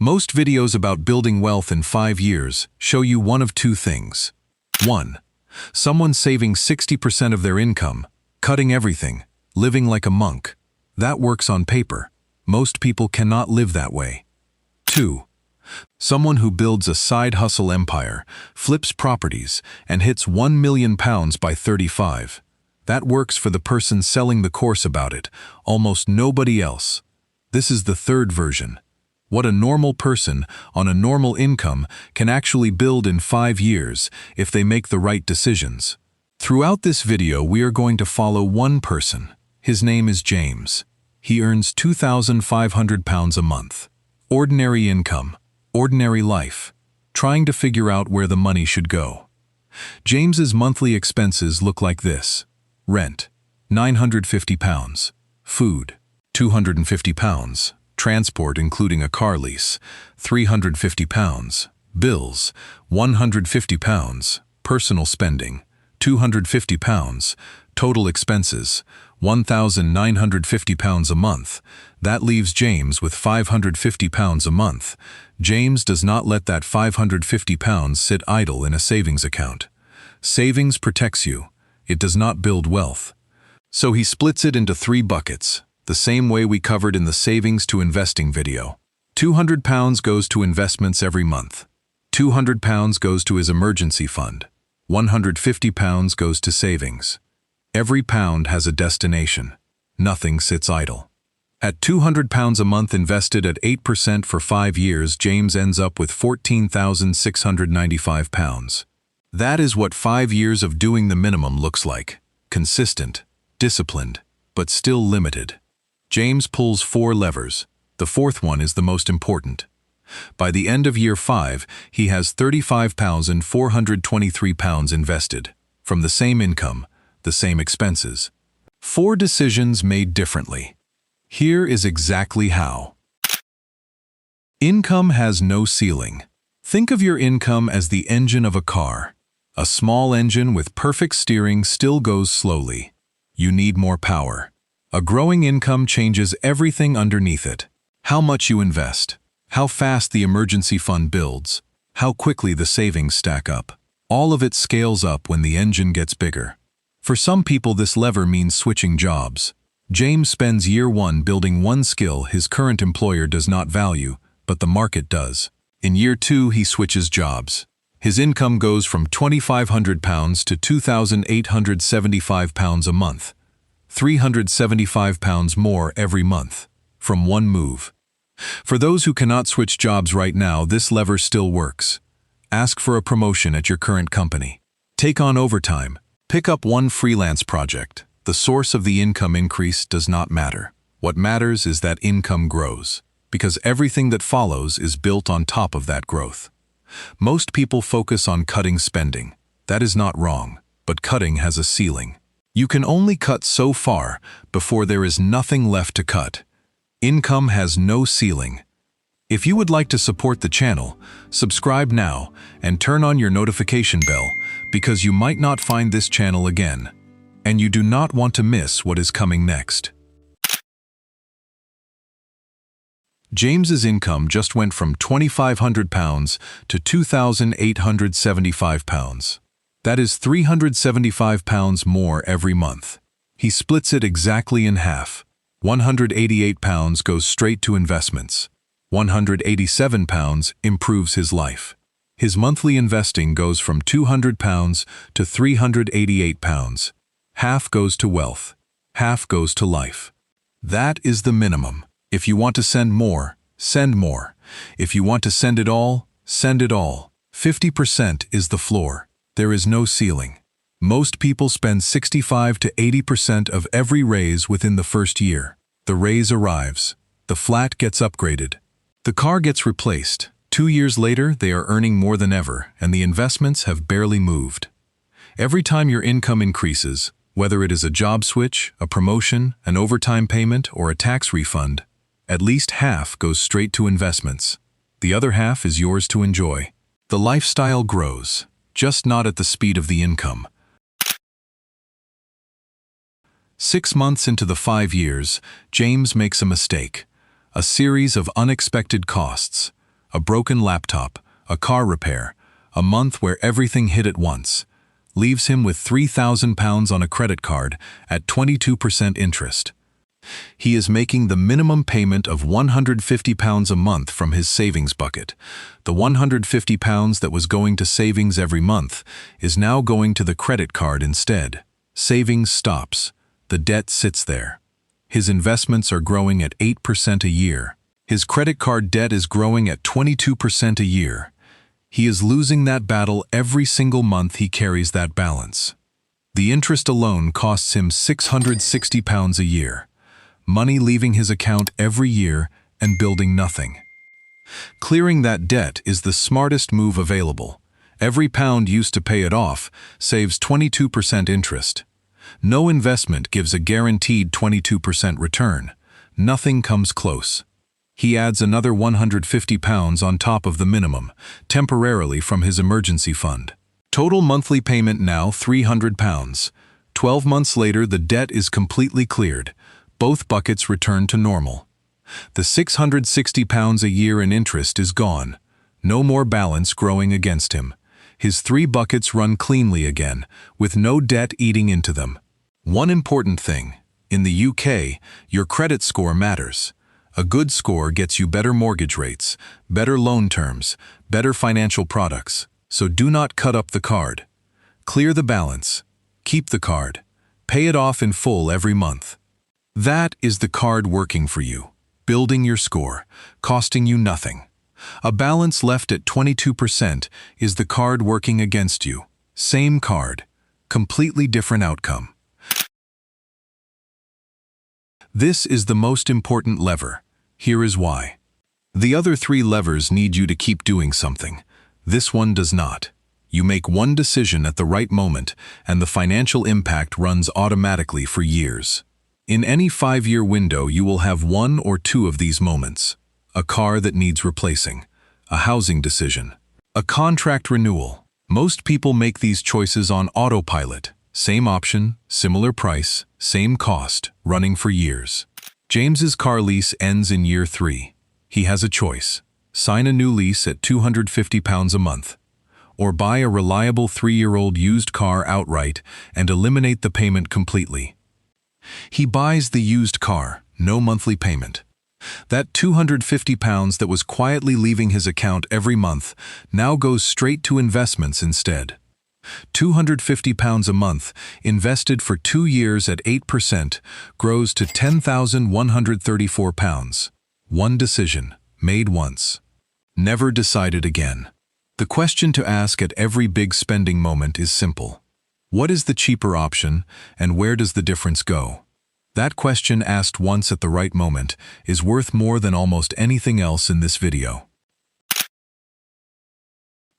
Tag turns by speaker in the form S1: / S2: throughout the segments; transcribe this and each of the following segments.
S1: Most videos about building wealth in 5 years show you one of two things. 1. Someone saving 60% of their income, cutting everything, living like a monk. That works on paper. Most people cannot live that way. 2. Someone who builds a side hustle empire, flips properties, and hits £1 million by 35. That works for the person selling the course about it, almost nobody else. This is the third version. What a normal person on a normal income can actually build in 5 years if they make the right decisions. Throughout this video, we are going to follow one person. His name is James. He earns £2,500 a month. Ordinary income, ordinary life, trying to figure out where the money should go. James's monthly expenses look like this. Rent, £950. Food, £250. Transport including a car lease, £350. Bills, £150. Personal spending, £250. Total expenses, £1,950 a month. That leaves James with £550 a month. James does not let that £550 sit idle in a savings account. Savings protects you. It does not build wealth. So he splits it into 3 buckets, the same way we covered in the savings to investing video. £200 goes to investments every month. £200 goes to his emergency fund. £150 goes to savings. Every pound has a destination. Nothing sits idle. At £200 a month invested at 8% for 5 years, James ends up with £14,695. That is what 5 years of doing the minimum looks like. Consistent, disciplined, but still limited. James pulls 4 levers. The 4th one is the most important. By the end of year 5, he has £35,423 invested, from the same income, the same expenses. 4 decisions made differently. Here is exactly how. Income has no ceiling. Think of your income as the engine of a car. A small engine with perfect steering still goes slowly. You need more power. A growing income changes everything underneath it. How much you invest, how fast the emergency fund builds, how quickly the savings stack up. All of it scales up when the engine gets bigger. For some people, this lever means switching jobs. James spends year 1 building one skill his current employer does not value, but the market does. In year 2, he switches jobs. His income goes from £2,500 to £2,875 a month. £375 more every month, from one move. For those who cannot switch jobs right now, this lever still works. Ask for a promotion at your current company. Take on overtime. Pick up one freelance project. The source of the income increase does not matter. What matters is that income grows, because everything that follows is built on top of that growth. Most people focus on cutting spending. That is not wrong, but cutting has a ceiling. You can only cut so far before there is nothing left to cut. Income has no ceiling. If you would like to support the channel, subscribe now and turn on your notification bell, because you might not find this channel again, and you do not want to miss what is coming next. James's income just went from £2,500 to £2,875. That is £375 more every month. He splits it exactly in half. £188 goes straight to investments. £187 improves his life. His monthly investing goes from £200 to £388. Half goes to wealth. Half goes to life. That is the minimum. If you want to send more, send more. If you want to send it all, send it all. 50% is the floor. There is no ceiling. Most people spend 65 to 80% of every raise within the first year. The raise arrives. The flat gets upgraded. The car gets replaced. 2 years later, they are earning more than ever, and the investments have barely moved. Every time your income increases, whether it is a job switch, a promotion, an overtime payment, or a tax refund, at least half goes straight to investments. The other half is yours to enjoy. The lifestyle grows, just not at the speed of the income. 6 months into the 5 years, James makes a mistake. A series of unexpected costs. a broken laptop, a car repair, a month where everything hit at once, leaves him with £3,000 on a credit card at 22% interest. He is making the minimum payment of £150 a month from his savings bucket. The £150 that was going to savings every month is now going to the credit card instead. Savings stops. The debt sits there. His investments are growing at 8% a year. His credit card debt is growing at 22% a year. He is losing that battle every single month he carries that balance. The interest alone costs him £660 a year. Money leaving his account every year and building nothing. Clearing that debt is the smartest move available. Every pound used to pay it off saves 22% interest. No investment gives a guaranteed 22% return. Nothing comes close. He adds another £150 on top of the minimum, temporarily from his emergency fund. Total monthly payment now £300. 12 months later, the debt is completely cleared. Both buckets return to normal. The £660 a year in interest is gone. No more balance growing against him. His 3 buckets run cleanly again, with no debt eating into them. One important thing: in the UK, your credit score matters. A good score gets you better mortgage rates, better loan terms, better financial products. So do not cut up the card. Clear the balance. Keep the card. Pay it off in full every month. That is the card working for you, building your score, costing you nothing. A balance left at 22% is the card working against you. Same card, completely different outcome. This is the most important lever. Here is why. The other 3 levers need you to keep doing something. This one does not. You make one decision at the right moment, and the financial impact runs automatically for years. In any 5-year window, you will have 1 or 2 of these moments. A car that needs replacing, a housing decision, a contract renewal. Most people make these choices on autopilot. Same option, similar price, same cost, running for years. James's car lease ends in year 3. He has a choice: sign a new lease at £250 a month, or buy a reliable 3-year-old used car outright and eliminate the payment completely. He buys the used car, no monthly payment. That £250 that was quietly leaving his account every month now goes straight to investments instead. £250 a month, invested for 2 years at 8%, grows to £10,134. One decision, made once. Never decided again. The question to ask at every big spending moment is simple. What is the cheaper option, and where does the difference go? That question, asked once at the right moment, is worth more than almost anything else in this video.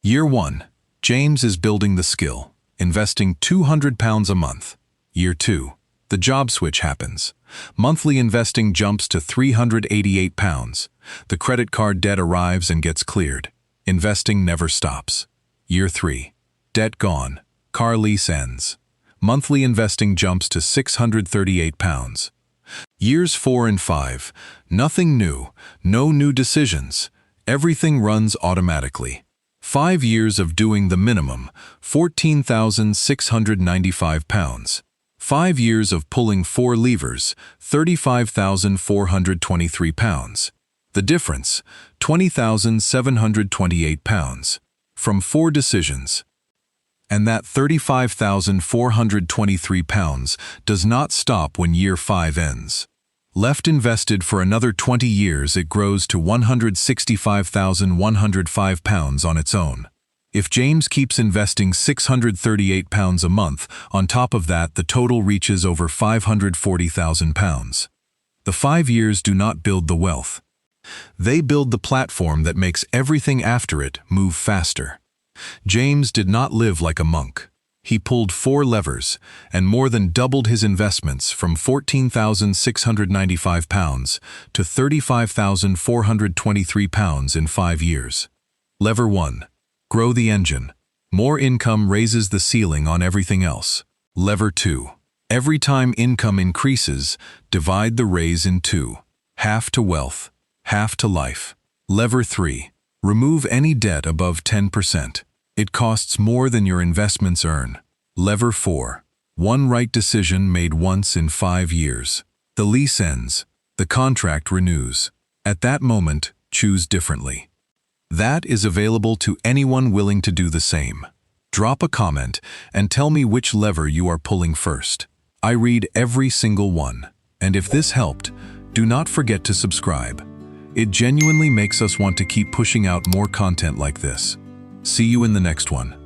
S1: Year 1. James is building the skill, investing £200 a month. Year 2. The job switch happens. Monthly investing jumps to £388. The credit card debt arrives and gets cleared. Investing never stops. Year 3. Debt gone. Car lease ends. Monthly investing jumps to £638. Years 4 and 5. Nothing new. No new decisions. Everything runs automatically. 5 years of doing the minimum, £14,695. 5 years of pulling 4 levers, £35,423. The difference, £20,728. From 4 decisions. And that £35,423 does not stop when year 5 ends. Left invested for another 20 years, it grows to £165,105 on its own. If James keeps investing £638 a month, on top of that the total reaches over £540,000. The 5 years do not build the wealth. They build the platform that makes everything after it move faster. James did not live like a monk. He pulled 4 levers and more than doubled his investments from £14,695 to £35,423 in 5 years. Lever 1. Grow the engine. More income raises the ceiling on everything else. Lever 2. Every time income increases, divide the raise in 2. Half to wealth, half to life. Lever 3. Remove any debt above 10%. It costs more than your investments earn. Lever 4. One right decision made once in 5 years. The lease ends. The contract renews. At that moment, choose differently. That is available to anyone willing to do the same. Drop a comment and tell me which lever you are pulling first. I read every single one. And if this helped, do not forget to subscribe. It genuinely makes us want to keep pushing out more content like this. See you in the next one.